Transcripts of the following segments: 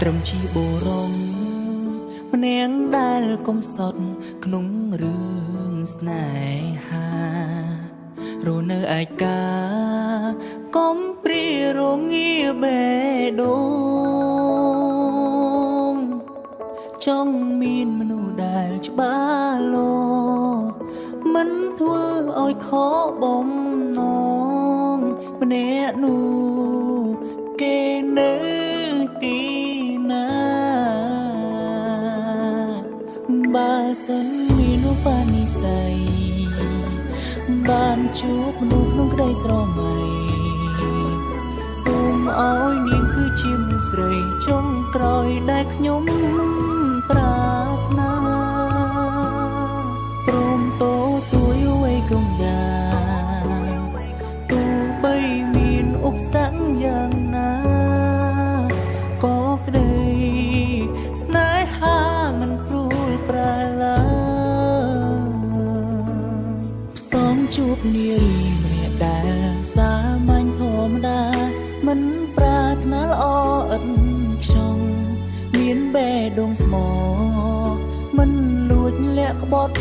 ត្រឹមជាបរងម្នាក់ដែលកំសត់ក្នុងរឿងស្នេហារស់នៅឯកាកំព្រារងាបេះដូងចង់មានមនុស្សដែលច្បាស់លាស់មិនធ្វើឲ្យខកបំណងម្នាក់នោះគេនៅទីណាបើសិនមានឧបនិស្ស័យបានជួបមនុស្សក្នុងក្តីស្រមៃសូមឲ្យនាងគឺជាមនុស្សស្រីចុងក្រោយដែលខ្ញុំប្រាថ្នាព្រមតទួយអ្វីគ្រប់យ៉ាងទោះបីមានឧបសគ្គយ៉ាងណាក៏ក្តីស្នេហាមិនព្រួលប្រែឡើយផ្សំជួបនារីម្នាក់ដែលសាមញ្ញធម្មតាមិនប្រាថ្នាល្អឥតខ្ចង់មានបេះដូងស្មោះមិនលួចលាក់ក្បត់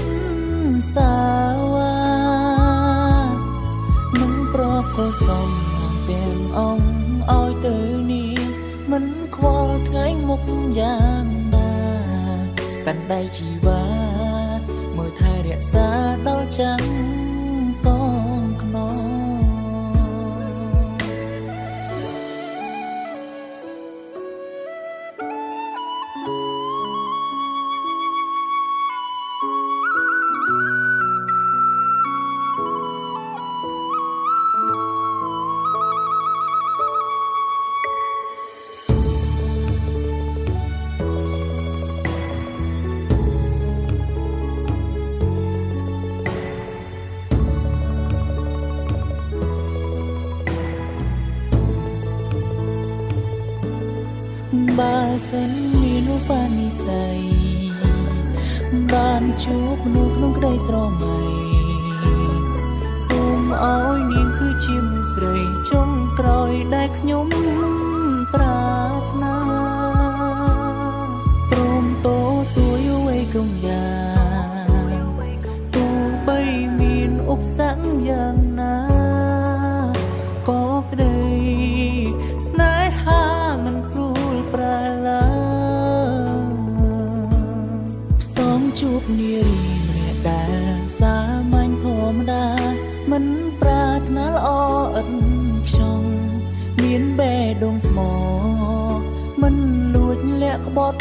សាវានឹងប្រកល់សំទាំងអង្គឲ្យទៅនេះមិនខ្វល់ថ្ងៃមុខយ៉ាងណាកាន់ដៃជីវ៉ាមើលថែរក្សាដល់ចាំងកងខ្នងបើសិនមានឧបនិស្ស័យបានជួបមនុស្សក្នុងក្តីស្រមៃសូមឲ្យនាងគឺជាមនុស្សស្រីចុងក្រោយដែលខ្ញុំប្រាថ្នាព្រមតទួយអ្វីគ្រប់យ៉ាងទោះបីមានឧបសគ្គយ៉ាងណាក៏ក្តីស្នេហាមិនព្រួលប្រែឡើយផ្សំជួបនារីម្នាក់ដែលសាមញ្ញធម្មតាមិនប្រាថ្នាល្អឥតខ្ចង់មានបេះដូងស្មោះមិនលួចលាក់ក្បត់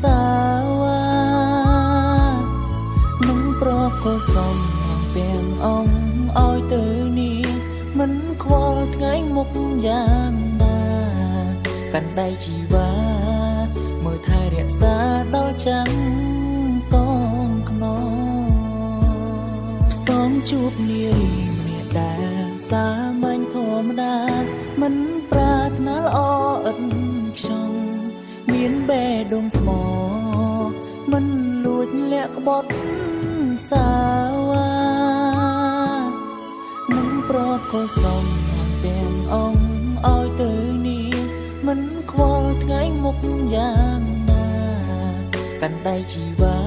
សាវានឹងប្រកល់សំទាំងអង្គឲ្យទៅនេះមិនខ្វល់ថ្ងៃមុខយ៉ាងណាកាន់ដៃជីវ៉ាមើលថែរក្សាដល់ចាំងកងខ្នងផ្សំជួបនារីម្នាក់ដែលសាមញ្ញធម្មតាមិនប្រាថ្នាល្អឥតខ្ចង់មានបេះដូងស្មោះមិនលួចលាក់ក្បត់សាវានឹងប្រកល់សំទាំងអង្គឲ្យទៅនេះមិនខ្វល់ថ្ងៃមុខយ៉ាងណាកាន់ដៃជីវ៉ា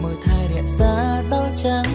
មើលថែរក្សាដល់ចាំង